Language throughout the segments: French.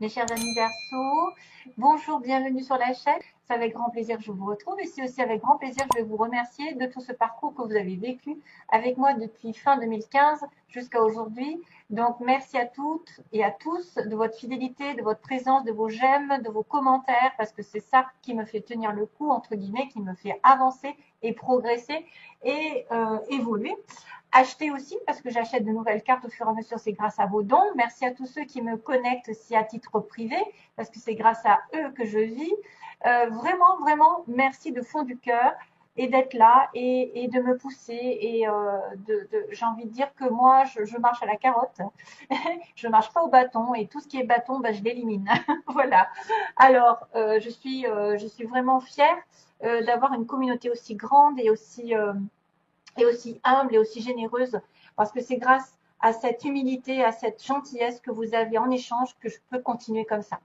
Mes chers amis Verseaux, bonjour, bienvenue sur la chaîne. C'est avec grand plaisir que je vous retrouve et c'est aussi avec grand plaisir que je vais vous remercier de tout ce parcours que vous avez vécu avec moi depuis fin 2015 jusqu'à aujourd'hui. Donc merci à toutes et à tous de votre fidélité, de votre présence, de vos j'aime, de vos commentaires parce que c'est ça qui me fait tenir le coup, entre guillemets, qui me fait avancer et progresser et évoluer. Acheter aussi parce que j'achète de nouvelles cartes au fur et à mesure, c'est grâce à vos dons. Merci à tous ceux qui me connectent aussi à titre privé parce que c'est grâce à eux que je vis. Vraiment, vraiment, merci de fond du cœur et d'être là et de me pousser et j'ai envie de dire que moi je marche à la carotte, je marche pas au bâton et tout ce qui est bâton, bah, je l'élimine. Voilà. Alors je suis vraiment fière d'avoir une communauté aussi grande et aussi humble et aussi généreuse, parce que c'est grâce à cette humilité, à cette gentillesse que vous avez en échange que je peux continuer comme ça.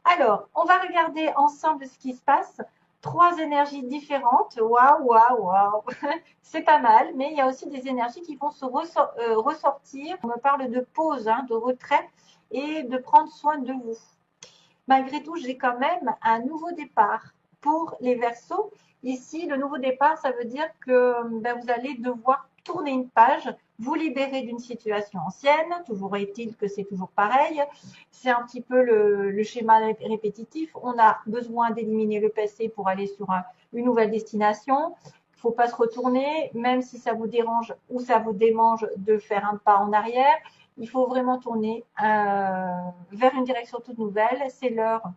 Alors, on va regarder ensemble ce qui se passe. Trois énergies différentes. Waouh, waouh, waouh. C'est pas mal, mais il y a aussi des énergies qui vont se ressortir. On me parle de pause, hein, de retrait et de prendre soin de vous. Malgré tout, j'ai quand même un nouveau départ pour les Verseaux. Ici, le nouveau départ, ça veut dire que vous allez devoir tourner une page, vous libérer d'une situation ancienne. Toujours est-il que c'est toujours pareil. C'est un petit peu le schéma répétitif. On a besoin d'éliminer le passé pour aller sur une nouvelle destination. Il ne faut pas se retourner, même si ça vous dérange ou ça vous démange de faire un pas en arrière. Il faut vraiment tourner vers une direction toute nouvelle. C'est l'heure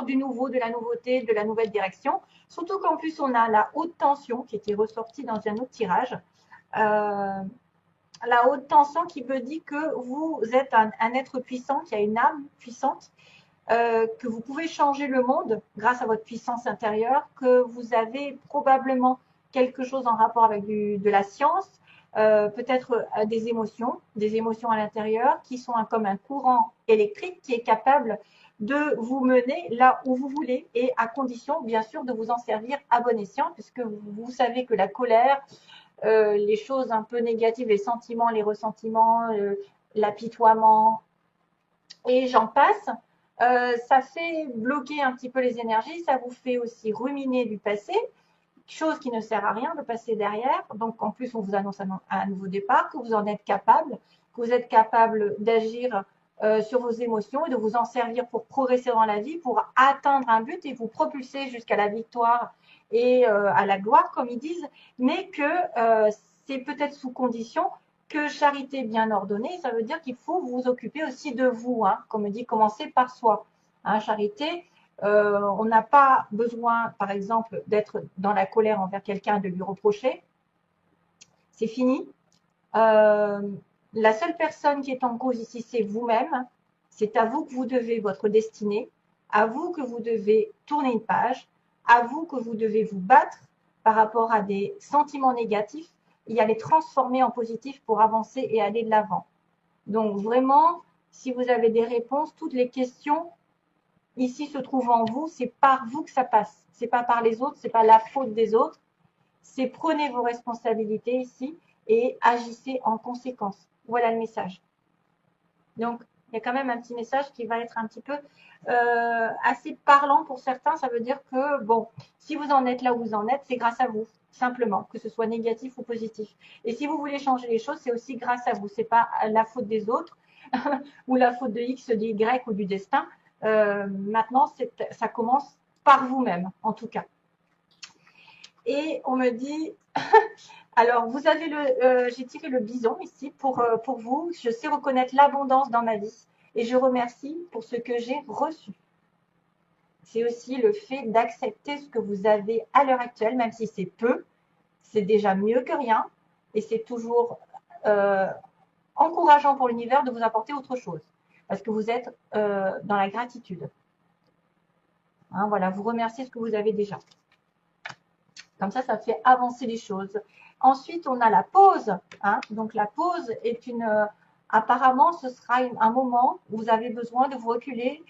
du nouveau, de la nouveauté, de la nouvelle direction. Surtout qu'en plus, on a la haute tension qui était ressortie dans un autre tirage. Euh, la haute tension qui veut dire que vous êtes un être puissant, qui a une âme puissante, que vous pouvez changer le monde grâce à votre puissance intérieure, que vous avez probablement quelque chose en rapport avec de la science, peut-être des émotions à l'intérieur qui sont comme un courant électrique qui est capable de vous mener là où vous voulez et à condition bien sûr de vous en servir à bon escient puisque vous savez que la colère, les choses un peu négatives, les sentiments, les ressentiments, l'apitoiement et j'en passe, ça fait bloquer un petit peu les énergies, ça vous fait aussi ruminer du passé, chose qui ne sert à rien de passer derrière. Donc en plus, on vous annonce un nouveau départ, que vous en êtes capable, que vous êtes capable d'agir sur vos émotions et de vous en servir pour progresser dans la vie, pour atteindre un but et vous propulser jusqu'à la victoire et à la gloire, comme ils disent, mais que c'est peut-être sous condition que charité bien ordonnée, ça veut dire qu'il faut vous occuper aussi de vous, hein, comme on dit, commencer par soi. Hein, charité, on n'a pas besoin, par exemple, d'être dans la colère envers quelqu'un, de lui reprocher. C'est fini. Euh, la seule personne qui est en cause ici, c'est vous-même. C'est à vous que vous devez votre destinée, à vous que vous devez tourner une page, à vous que vous devez vous battre par rapport à des sentiments négatifs et à les transformer en positifs pour avancer et aller de l'avant. Donc vraiment, si vous avez des réponses, toutes les questions ici se trouvent en vous, c'est par vous que ça passe. C'est pas par les autres, c'est pas la faute des autres. C'est prenez vos responsabilités ici et agissez en conséquence. Voilà le message. Donc, il y a quand même un petit message qui va être un petit peu assez parlant pour certains. Ça veut dire que, bon, si vous en êtes là où vous en êtes, c'est grâce à vous, simplement, que ce soit négatif ou positif. Et si vous voulez changer les choses, c'est aussi grâce à vous. C'est pas la faute des autres ou la faute de X, de Y ou du destin. Maintenant, ça commence par vous-même, en tout cas. Et on me dit, alors vous avez j'ai tiré le bison ici pour vous. Je sais reconnaître l'abondance dans ma vie et je remercie pour ce que j'ai reçu. C'est aussi le fait d'accepter ce que vous avez à l'heure actuelle, même si c'est peu, c'est déjà mieux que rien et c'est toujours encourageant pour l'univers de vous apporter autre chose parce que vous êtes dans la gratitude. Hein, voilà, vous remerciez ce que vous avez déjà. Comme ça fait avancer les choses. Ensuite, on a la pause. Hein. Donc, la pause est apparemment, ce sera un moment où vous avez besoin de vous reculer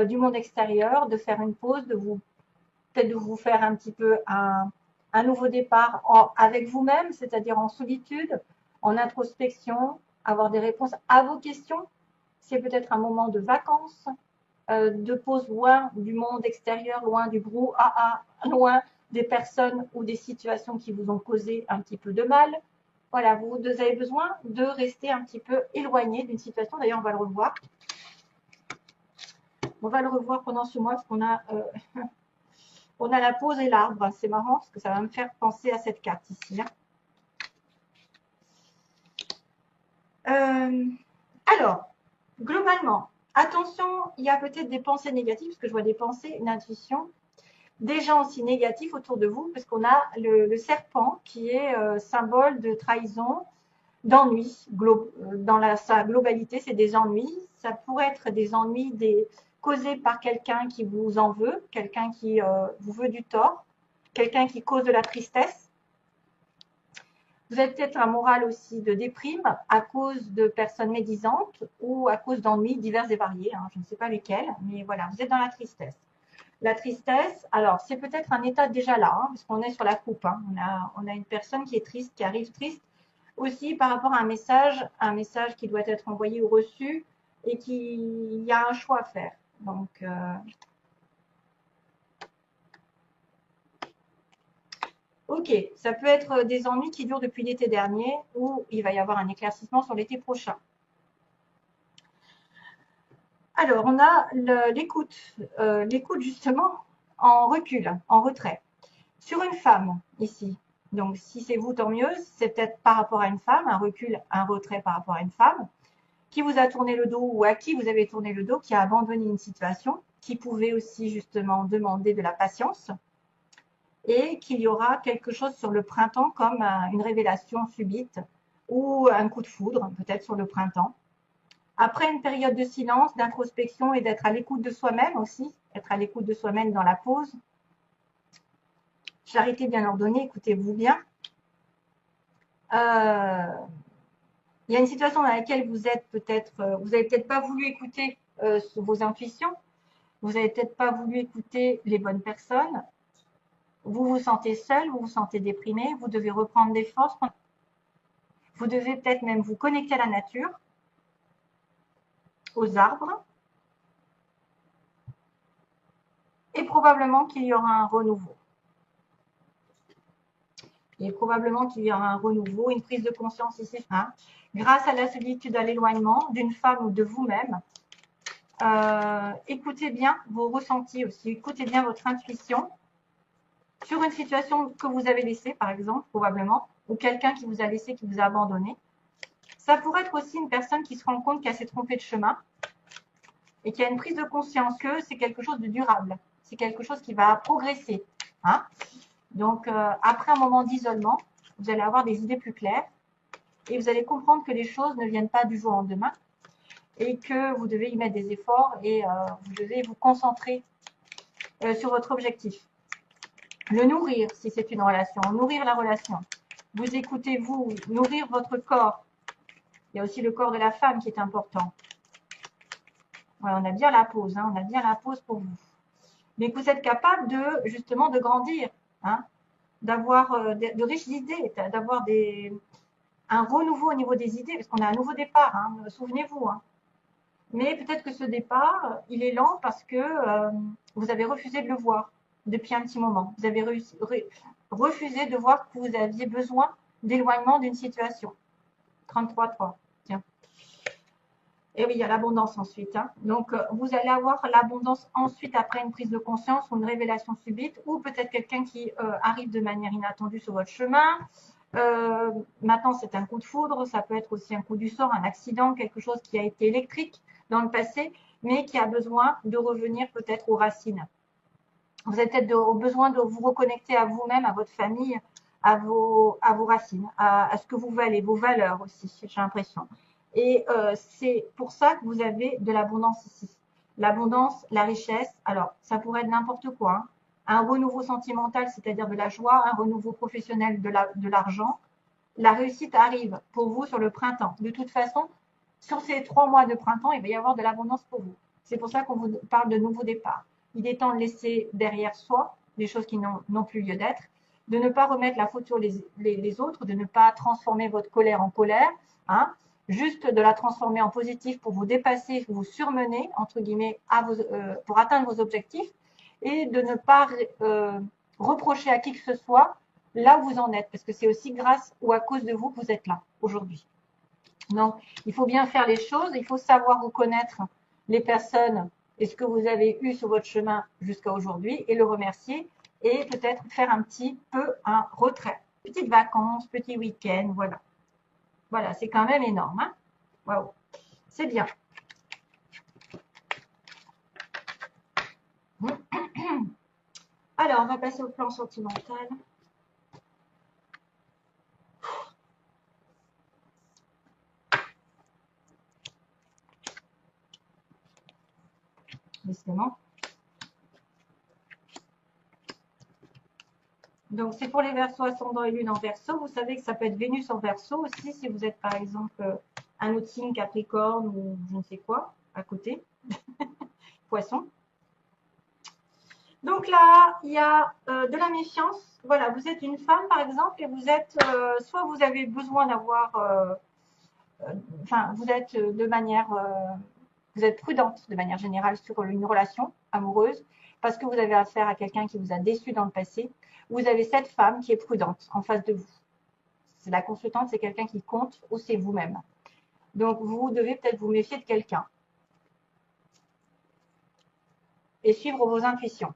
du monde extérieur, de faire une pause, peut-être de vous faire un petit peu un nouveau départ avec vous-même, c'est-à-dire en solitude, en introspection, avoir des réponses à vos questions. c'est peut-être un moment de vacances, de pause loin du monde extérieur, loin du brouhaha, loin des personnes ou des situations qui vous ont causé un petit peu de mal. Voilà, vous avez besoin de rester un petit peu éloigné d'une situation. D'ailleurs, on va le revoir. On va le revoir pendant ce mois parce qu'on a, on a la pause et l'arbre. C'est marrant parce que ça va me faire penser à cette carte ici. Alors, globalement, attention, il y a peut-être des pensées négatives, parce que je vois des pensées, une intuition, des gens aussi négatifs autour de vous, parce qu'on a le serpent qui est symbole de trahison, d'ennui. Dans sa globalité, c'est des ennuis. Ça pourrait être des ennuis causés par quelqu'un qui vous en veut, quelqu'un qui vous veut du tort, quelqu'un qui cause de la tristesse. Vous avez peut-être un moral aussi de déprime à cause de personnes médisantes ou à cause d'ennuis divers et variés. Je ne sais pas lesquels, mais voilà, vous êtes dans la tristesse. La tristesse, alors c'est peut-être un état déjà là, parce qu'on est sur la coupe. On a une personne qui est triste, qui arrive triste, aussi par rapport à un message qui doit être envoyé ou reçu et qu'il y a un choix à faire. Donc, ok, ça peut être des ennuis qui durent depuis l'été dernier ou il va y avoir un éclaircissement sur l'été prochain. Alors, on a l'écoute justement en recul, en retrait. Sur une femme, ici, donc si c'est vous, tant mieux, c'est peut-être par rapport à une femme, un recul, un retrait par rapport à une femme, qui vous a tourné le dos ou à qui vous avez tourné le dos, qui a abandonné une situation, qui pouvait aussi justement demander de la patience, et qu'il y aura quelque chose sur le printemps comme une révélation subite ou un coup de foudre, peut-être sur le printemps. Après une période de silence, d'introspection et d'être à l'écoute de soi-même aussi, être à l'écoute de soi-même dans la pause. Charité bien ordonnée, écoutez-vous bien. Il y a une situation dans laquelle vous êtes peut-être, vous n'avez peut-être pas voulu écouter vos intuitions, vous n'avez peut-être pas voulu écouter les bonnes personnes, vous vous sentez seul, vous vous sentez déprimé, vous devez reprendre des forces, vous devez peut-être même vous connecter à la nature, aux arbres, et probablement qu'il y aura un renouveau. Et probablement qu'il y aura un renouveau, une prise de conscience ici, grâce à la solitude, à l'éloignement d'une femme ou de vous-même. Écoutez bien vos ressentis aussi, écoutez bien votre intuition sur une situation que vous avez laissée, par exemple, probablement, ou quelqu'un qui vous a laissé, qui vous a abandonné. Ça pourrait être aussi une personne qui se rend compte qu'elle s'est trompée de chemin et qui a une prise de conscience que c'est quelque chose de durable, c'est quelque chose qui va progresser. Donc, après un moment d'isolement, vous allez avoir des idées plus claires et vous allez comprendre que les choses ne viennent pas du jour au lendemain et que vous devez y mettre des efforts et vous devez vous concentrer sur votre objectif. Le nourrir, si c'est une relation, nourrir la relation. Vous écoutez, vous, nourrir votre corps. Il y a aussi le corps de la femme qui est important. Voilà, on a bien la pause, on a bien la pause pour vous. Mais que vous êtes capable de, justement, de grandir, d'avoir de riches idées, d'avoir un renouveau au niveau des idées, parce qu'on a un nouveau départ, souvenez-vous. Mais peut-être que ce départ, il est lent parce que vous avez refusé de le voir depuis un petit moment. Vous avez refusé de voir que vous aviez besoin d'éloignement d'une situation. 33.3, tiens. Et oui, il y a l'abondance ensuite. Donc, vous allez avoir l'abondance ensuite après une prise de conscience ou une révélation subite, ou peut-être quelqu'un qui arrive de manière inattendue sur votre chemin. Maintenant, c'est un coup de foudre, ça peut être aussi un coup du sort, un accident, quelque chose qui a été électrique dans le passé, mais qui a besoin de revenir peut-être aux racines. Vous avez peut-être besoin de vous reconnecter à vous-même, à votre famille, à vos racines, à ce que vous valez, vos valeurs aussi, j'ai l'impression. Et c'est pour ça que vous avez de l'abondance ici. L'abondance, la richesse, alors ça pourrait être n'importe quoi. Un renouveau sentimental, c'est-à-dire de la joie, un renouveau professionnel de l'argent. La réussite arrive pour vous sur le printemps. De toute façon, sur ces 3 mois de printemps, il va y avoir de l'abondance pour vous. C'est pour ça qu'on vous parle de nouveau départ. Il est temps de laisser derrière soi des choses qui n'ont plus lieu d'être, de ne pas remettre la faute sur les autres, de ne pas transformer votre colère en colère, juste de la transformer en positif pour vous dépasser, vous surmener, entre guillemets, pour atteindre vos objectifs, et de ne pas reprocher à qui que ce soit là où vous en êtes, parce que c'est aussi grâce ou à cause de vous que vous êtes là aujourd'hui. Donc, il faut bien faire les choses, il faut savoir reconnaître les personnes et ce que vous avez eu sur votre chemin jusqu'à aujourd'hui et le remercier et peut-être faire un petit peu un retrait. Petites vacances, petit week-end, voilà. Voilà, c'est quand même énorme. Hein. Waouh, c'est bien. Alors, on va passer au plan sentimental. Décidément. Donc, c'est pour les Verseaux ascendant et lune en Verseau. Vous savez que ça peut être Vénus en Verseau aussi, si vous êtes par exemple un autre signe Capricorne ou je ne sais quoi à côté. Poisson. Donc là, il y a de la méfiance. Voilà, vous êtes une femme par exemple et vous êtes, soit vous avez besoin d'avoir, enfin, vous êtes de manière, vous êtes prudente de manière générale sur une relation amoureuse parce que vous avez affaire à quelqu'un qui vous a déçu dans le passé. Vous avez cette femme qui est prudente en face de vous. C'est la consultante, c'est quelqu'un qui compte ou c'est vous-même. Donc, vous devez peut-être vous méfier de quelqu'un et suivre vos intuitions.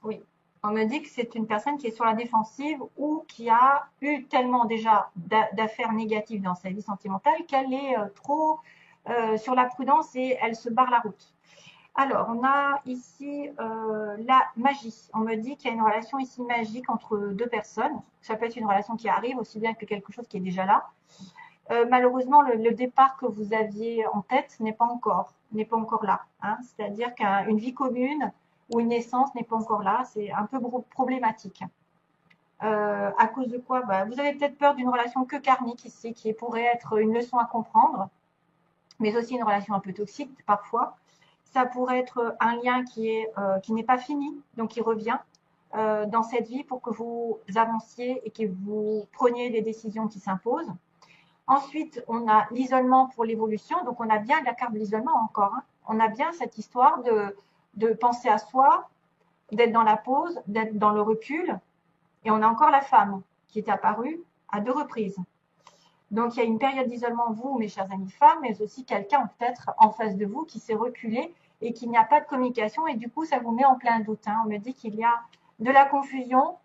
Oui, on me dit que c'est une personne qui est sur la défensive ou qui a eu tellement déjà d'affaires négatives dans sa vie sentimentale qu'elle est trop sur la prudence et elle se barre la route. Alors, on a ici la magie. On me dit qu'il y a une relation ici magique entre deux personnes. Ça peut être une relation qui arrive aussi bien que quelque chose qui est déjà là. Malheureusement, le départ que vous aviez en tête n'est pas encore là. Hein. C'est-à-dire qu'une vie commune ou une naissance n'est pas encore là. C'est un peu problématique. À cause de quoi vous avez peut-être peur d'une relation que karmique ici, qui pourrait être une leçon à comprendre, mais aussi une relation un peu toxique parfois. Ça pourrait être un lien qui n'est pas fini, donc qui revient dans cette vie pour que vous avanciez et que vous preniez des décisions qui s'imposent. Ensuite, on a l'isolement pour l'évolution. Donc, on a bien la carte de l'isolement encore. Hein. On a bien cette histoire de penser à soi, d'être dans la pause, d'être dans le recul. Et on a encore la femme qui est apparue à 2 reprises. Donc, il y a une période d'isolement, vous, mes chers amis femmes, mais aussi quelqu'un peut-être en face de vous qui s'est reculé et qu'il n'y a pas de communication. Et du coup, ça vous met en plein doute. Hein. On me dit qu'il y a de la confusion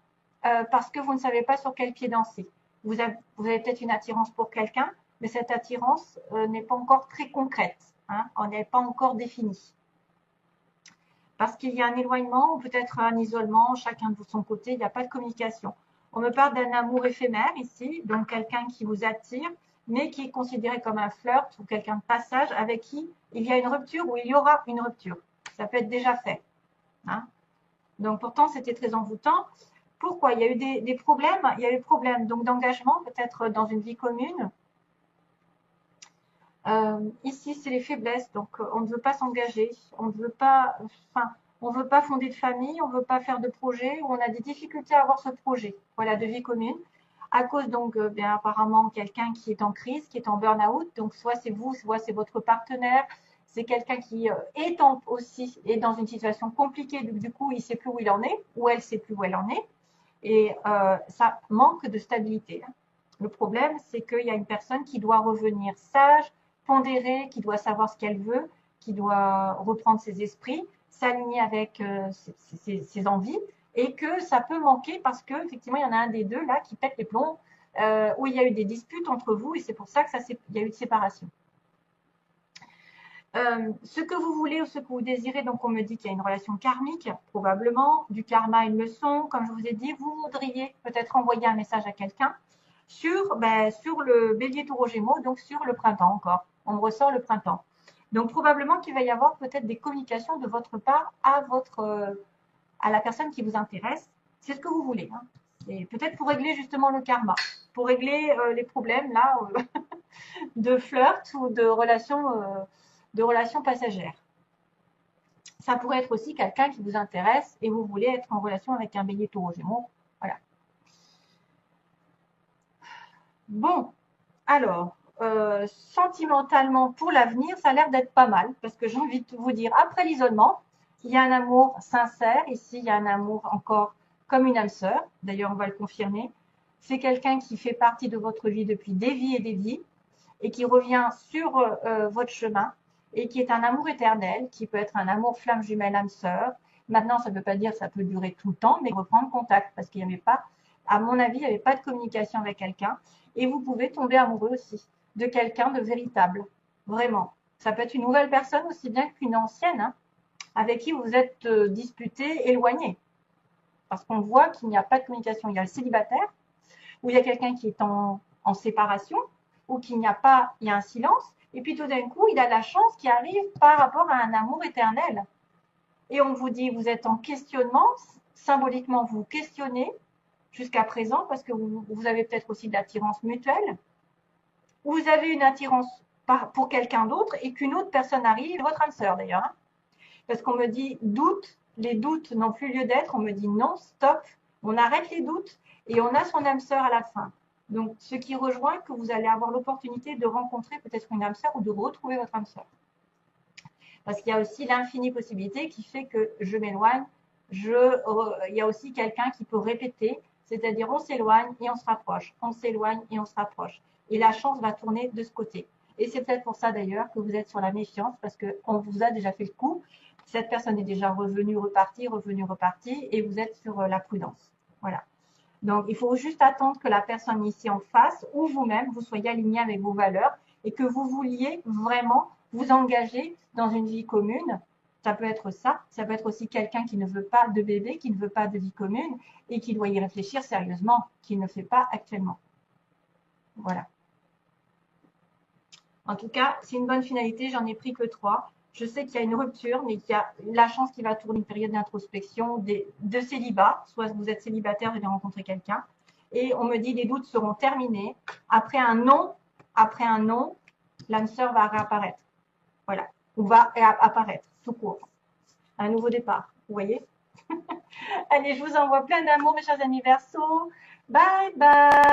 parce que vous ne savez pas sur quel pied danser. Vous avez peut-être une attirance pour quelqu'un, mais cette attirance n'est pas encore très concrète. Hein, on n'est pas encore défini. Parce qu'il y a un éloignement ou peut-être un isolement, chacun de son côté, il n'y a pas de communication. On me parle d'un amour éphémère ici, donc quelqu'un qui vous attire, mais qui est considéré comme un flirt ou quelqu'un de passage avec qui il y a une rupture ou il y aura une rupture. Ça peut être déjà fait. Hein. Donc pourtant, c'était très envoûtant. Pourquoi? Il y a eu des problèmes. Il y a eu des problèmes d'engagement, peut-être dans une vie commune. Ici, c'est les faiblesses. Donc, on ne veut pas s'engager. On ne veut pas, on veut pas fonder de famille. On ne veut pas faire de projet. Ou on a des difficultés à avoir ce projet. Voilà, de vie commune. À cause donc, bien apparemment, quelqu'un qui est en crise, qui est en burn-out. Donc, soit c'est vous, soit c'est votre partenaire. C'est quelqu'un qui aussi est dans une situation compliquée. Du coup, il ne sait plus où il en est, ou elle ne sait plus où elle en est. Et ça manque de stabilité. Le problème, c'est qu'il y a une personne qui doit revenir sage, pondérée, qui doit savoir ce qu'elle veut, qui doit reprendre ses esprits, s'aligner avec ses envies, et que ça peut manquer parce qu'effectivement, il y en a un des deux là qui pète les plombs, où il y a eu des disputes entre vous, et c'est pour ça qu'il y a eu de séparation. Ce que vous voulez ou ce que vous désirez, donc on me dit qu'il y a une relation karmique, probablement, du karma une leçon, comme je vous ai dit, vous voudriez peut-être envoyer un message à quelqu'un sur le bélier taureau gémeaux, donc sur le printemps encore. On me ressort le printemps. Donc probablement qu'il va y avoir peut-être des communications de votre part à la personne qui vous intéresse. C'est ce que vous voulez. Hein. Et peut-être pour régler justement le karma, pour régler les problèmes là de flirt ou de relations passagères. Ça pourrait être aussi quelqu'un qui vous intéresse et vous voulez être en relation avec un bélier taureau gémeaux. Voilà. Bon, alors, sentimentalement pour l'avenir, ça a l'air d'être pas mal parce que j'ai envie de vous dire, après l'isolement, il y a un amour sincère. Ici, il y a un amour encore comme une âme sœur. D'ailleurs, on va le confirmer. C'est quelqu'un qui fait partie de votre vie depuis des vies et des vies et qui revient sur votre chemin et qui est un amour éternel, qui peut être un amour flamme jumelle âme sœur. Maintenant, ça ne veut pas dire que ça peut durer tout le temps, mais reprendre contact parce qu'il n'y avait pas, à mon avis, il n'y avait pas de communication avec quelqu'un. Et vous pouvez tomber amoureux aussi de quelqu'un de véritable, vraiment. Ça peut être une nouvelle personne aussi bien qu'une ancienne, hein, avec qui vous êtes disputé, éloigné. Parce qu'on voit qu'il n'y a pas de communication. Il y a le célibataire, où il y a quelqu'un qui est en séparation, ou qu'il n'y a pas, il y a un silence, et puis tout d'un coup, il a la chance qui arrive par rapport à un amour éternel. Et on vous dit, vous êtes en questionnement, symboliquement, vous questionnez jusqu'à présent, parce que vous avez peut-être aussi de l'attirance mutuelle, ou vous avez une attirance pour quelqu'un d'autre, et qu'une autre personne arrive, votre âme sœur d'ailleurs, hein. Parce qu'on me dit doute, les doutes n'ont plus lieu d'être, on me dit non, stop, on arrête les doutes et on a son âme sœur à la fin. Donc, ce qui rejoint que vous allez avoir l'opportunité de rencontrer peut-être une âme sœur ou de retrouver votre âme sœur. Parce qu'il y a aussi l'infinie possibilité qui fait que je m'éloigne, il y a aussi quelqu'un qui peut répéter, c'est-à-dire on s'éloigne et on se rapproche, on s'éloigne et on se rapproche. Et la chance va tourner de ce côté. Et c'est peut-être pour ça d'ailleurs que vous êtes sur la méfiance, parce qu'on vous a déjà fait le coup. Cette personne est déjà revenue, repartie, et vous êtes sur la prudence. Voilà. Donc, il faut juste attendre que la personne ici en face ou vous-même, vous soyez aligné avec vos valeurs et que vous vouliez vraiment vous engager dans une vie commune. Ça peut être ça. Ça peut être aussi quelqu'un qui ne veut pas de bébé, qui ne veut pas de vie commune et qui doit y réfléchir sérieusement, qui ne fait pas actuellement. Voilà. En tout cas, c'est une bonne finalité. J'en ai pris que 3. Je sais qu'il y a une rupture, mais qu'il y a la chance qui va tourner une période d'introspection, de célibat. Soit vous êtes célibataire, vous allez rencontrer quelqu'un. Et on me dit les doutes seront terminés. Après un non, l'âme sœur va réapparaître. Voilà. Ou va apparaître, tout court. Un nouveau départ. Vous voyez? Allez, je vous envoie plein d'amour, mes chers anniversaires. Bye bye.